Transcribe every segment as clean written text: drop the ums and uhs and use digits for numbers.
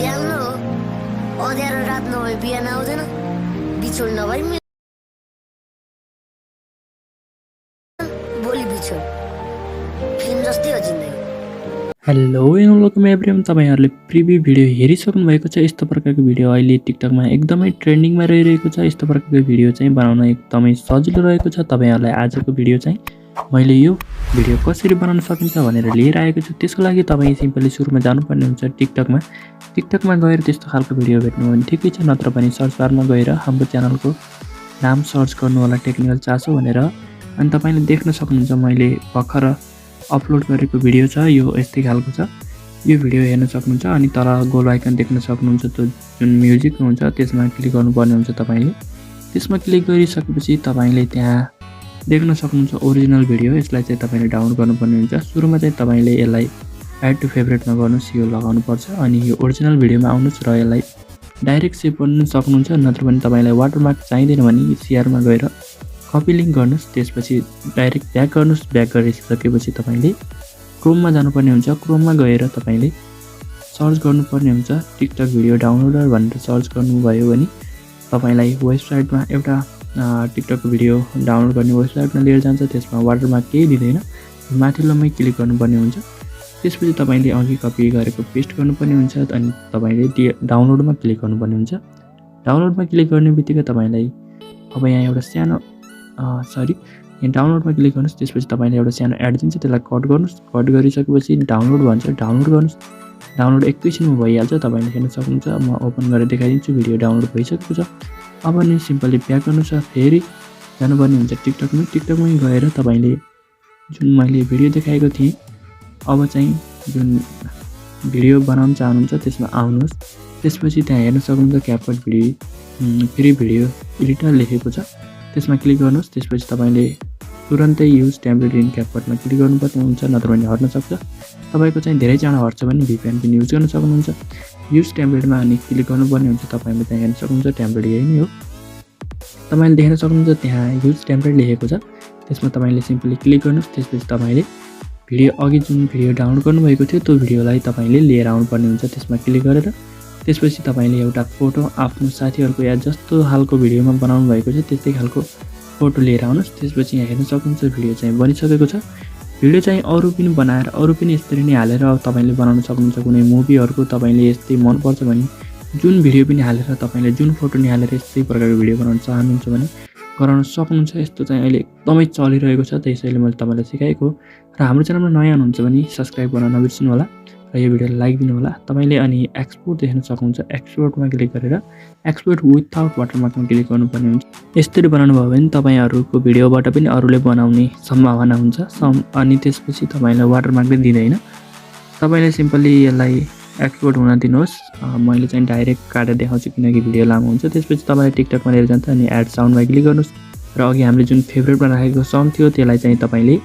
स्याहाल्नु हो। अँध्यारो रात नभए बिहान आउँदैन, बिछोड नभई बोली बिछोड। फिल्म जस्तै हो जिन्दगी। हेलो वेलकम एभ्रिवन, तपाईहरुले प्रिभ्यू भिडियो हेरिसक्नु भएको छ। यस्तो प्रकारको भिडियो अहिले टिकटकमा एकदमै ट्रेन्डिङमा रहिरहेको छ। यस्तो प्रकारको भिडियो चाहिँ बनाउन एकदमै सजिलो रहेको छ। तपाईहरुलाई आजको भिडियो चाहिँ मैले यो भिडियो कसरी बनाउन सकिन्छ भनेर लिएर आएको छु। त्यसको लागि तपाई सिम्पली सुरुमा जानुपर्ने हुन्छ टिकटकमा गएर त्यस्तो खालको भिडियो भेट्नु भने ठिकै छ, नत्र पनि सर्च बारमा गएर हाम्रो च्यानलको नाम सर्च गर्नु होला, टेक्निकल चासो भनेर। अनि तपाईले देख्न सक्नुहुन्छ मैले भर्खर अपलोड गरेको भिडियो छ। यो यस्तै खालको छ। यो भिडियो हेर्न सक्नुहुन्छ। अनि तल गोल आइकन देख्न सक्नुहुन्छ, त्यो जुन म्युजिक हुन्छ त्यसमा क्लिक गर्नुपर्ने हुन्छ तपाईले। त्यसमा क्लिक गरिसकेपछि तपाईले त्यहाँ देख्न सक्नुहुन्छ ओरिजिनल भिडियो। यसलाई चाहिँ तपाईले डाउनलोड गर्नुपर्ने हुन्छ। सुरुमा चाहिँ तपाईले यसलाई एड टु फेभरेटमा गर्नुस्, यो लगाउनु पर्छ। अनि यो ओरिजिनल भिडियोमा आउनुस् र यसलाई डाइरेक्ट सेभ गर्न सक्नुहुन्छ। नत्र पनि तपाईलाई वाटरमार्क चाहिँदैन भने शेयरमा गएर कपी लिंक गर्नुस्, त्यसपछि डाइरेक्ट ब्याक गर्नुस्। ब्याक गरिसकेपछि तपाईले क्रोममा जानुपर्ने हुन्छ। क्रोममा गएर तपाईले सर्च गर्नुपर्ने हुन्छ टिकटक भिडियो डाउनलोडर भनेर सर्च गर्नुभयो भने तपाईलाई वेबसाइटमा एउटा टिकटक भिडियो डाउनलोड गर्ने वेबसाइटमा लिएर जान्छ। त्यसमा वाटरमार्क केही दिँदैन, माथिल्लोमै क्लिक गर्नुपर्ने हुन्छ। त्यसपछि तपाईले अघि कपी गरेको पेस्ट गर्नुपर्ने हुन्छ। अनि तपाईले डाउनलोडमा क्लिक गर्नुपर्ने हुन्छ। डाउनलोडमा क्लिक गर्नेबित्तिकै तपाईलाई अब यहाँ एउटा सानो यहाँ डाउनलोडमा क्लिक गर्नुस्। त्यसपछि तपाईले एउटा सानो एड दिन्छ, त्यसलाई कट गर्नुस्। कट गरिसकेपछि डाउनलोड भन्छ, डाउनलोड गर्नुस्। डाउनलोड एकैछिनमा भइहाल्छ, तपाईले हेर्न सक्नुहुन्छ। म ओपन गरेर देखाइदिन्छु। भिडियो डाउनलोड भइसकेको छ। अब नि सिम्पली ब्याक गर्नुस्, फेरि जानुपर्ने हुन्छ टिकटकमै गएर तपाईले जुन मैले भिडियो देखाएको थिएँ, अब चाहिँ जुन भिडियो बनाउन चाहनुहुन्छ त्यसमा आउनुहोस्। त्यसपछि त्यहाँ हेर्न सक्नुहुन्छ क्यापकट फ्री भिडियो एडिटर लेखेको छ, त्यसमा क्लिक गर्नुहोस्। त्यसपछि तपाईले तुरन्तै युज टेम्प्लेट इन क्यापकटमा क्लिक गर्नुपर्ने हुन्छ, नत्र भने हट्न सक्छ। तपाईको चाहिँ धेरै चाँडो हट्छ भने VPN पनि युज गर्न सक्नुहुन्छ। युज टेम्प्लेटमा अनि क्लिक गर्नुपर्ने हुन्छ। तपाईले त्यहाँ हेर्न सक्नुहुन्छ टेम्प्लेट यही नै हो। तपाईले देख्न सक्नुहुन्छ त्यहाँ युज टेम्प्लेट लेखेको छ, त्यसमा तपाईले सिम्पली क्लिक गर्नुहोस्। त्यसपछि तपाईले भिडियो अघि जुन भिडियो डाउनलोड गर्नुभएको थियो त्यो भिडियोलाई तपाईले लिएर आउनुपर्ने हुन्छ। त्यसमा क्लिक गरेर त्यसपछि तपाईले एउटा फोटो आफ्नो साथीहरुको या जस्तो खालको भिडियोमा बनाउनु भएको छ त्यस्तै खालको फोटो लिएर आउनुस्। त्यसपछि यहाँ हेर्न सक्नुहुन्छ भिडियो चाहिँ बनिसकेको छ। भिडियो चाहिँ अरु पनि बनाएर अरु पनि यसरी नै हालेर तपाईले बनाउन सक्नुहुन्छ। कुनै मुभीहरुको तपाईले यस्तै मन पर्छ भने जुन भिडियो पनि हालेर तपाईले जुन फोटो नि हालेर यस्तै प्रकारको भिडियो बनाउन चाहनुहुन्छ भने गराउन सक्नुहुन्छ। यस्तो चाहिँ अहिले एकदमै चलिरहेको छ, त्यसैले मैले तपाईलाई सिकाएको। र हाम्रो च्यानलमा नयाँ हुनुहुन्छ भने सब्स्क्राइब गर्न नबिर्सनु होला र यो भिडियोलाई लाइक दिनु होला। तपाईले अनि एक्सपोर्ट देख्न सक्नुहुन्छ। एक्सपोर्टमा क्लिक गरेर एक्सपोर्ट विथआउट वाटरमार्कमा क्लिक गर्नुपर्ने हुन्छ। यसरी बनाउनु भयो भने तपाईहरुको भिडियोबाट पनि अरूले बनाउने सम्भावना हुन्छ। अनि त्यसपछि तपाईलाई वाटरमार्क पनि दिँदैन। तपाईले सिम्पली यसलाई एक्सपोर्ट हुन दिनुहोस्। मैले चाहिँ डाइरेक्ट काटेर देखाउँछु किनकि भिडियो लामो हुन्छ। त्यसपछि तपाईले टिकटकमा लिएर जान्छ अनि एड साउन्डमा क्लिक गर्नुस् र अघि हामीले जुन फेभरेटमा राखेको सङ थियो त्यसलाई चाहिँ तपाईले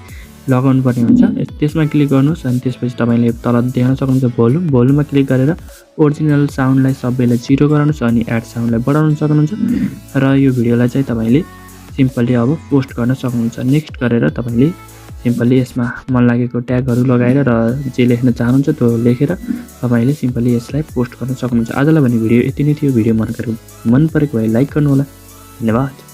लगाउनु पर्ने हुन्छ। त्यसमा क्लिक गर्नुस्। अनि त्यसपछि तपाईले तल देख्न सक्नुहुन्छ भोल्युममा क्लिक गरेर ओरिजिनल साउन्डलाई सबैलाई 0 गराउनुस् अनि एड साउन्डलाई बढाउन सक्नुहुन्छ। र यो भिडियोलाई चाहिँ तपाईले सिम्पली अब पोस्ट गर्न सक्नुहुन्छ। नेक्स्ट गरेर तपाईले सिम्पली यसमा मन लागेको ट्यागहरु लगाएर र जे लेख्न चाहनुहुन्छ त्यो लेखेर तपाईले सिम्पली यसलाई पोस्ट गर्न सक्नुहुन्छ। आजलाई भने भिडियो यति नै थियो। भिडियो मन परेको भए लाइक गर्नु होला। धन्यवाद।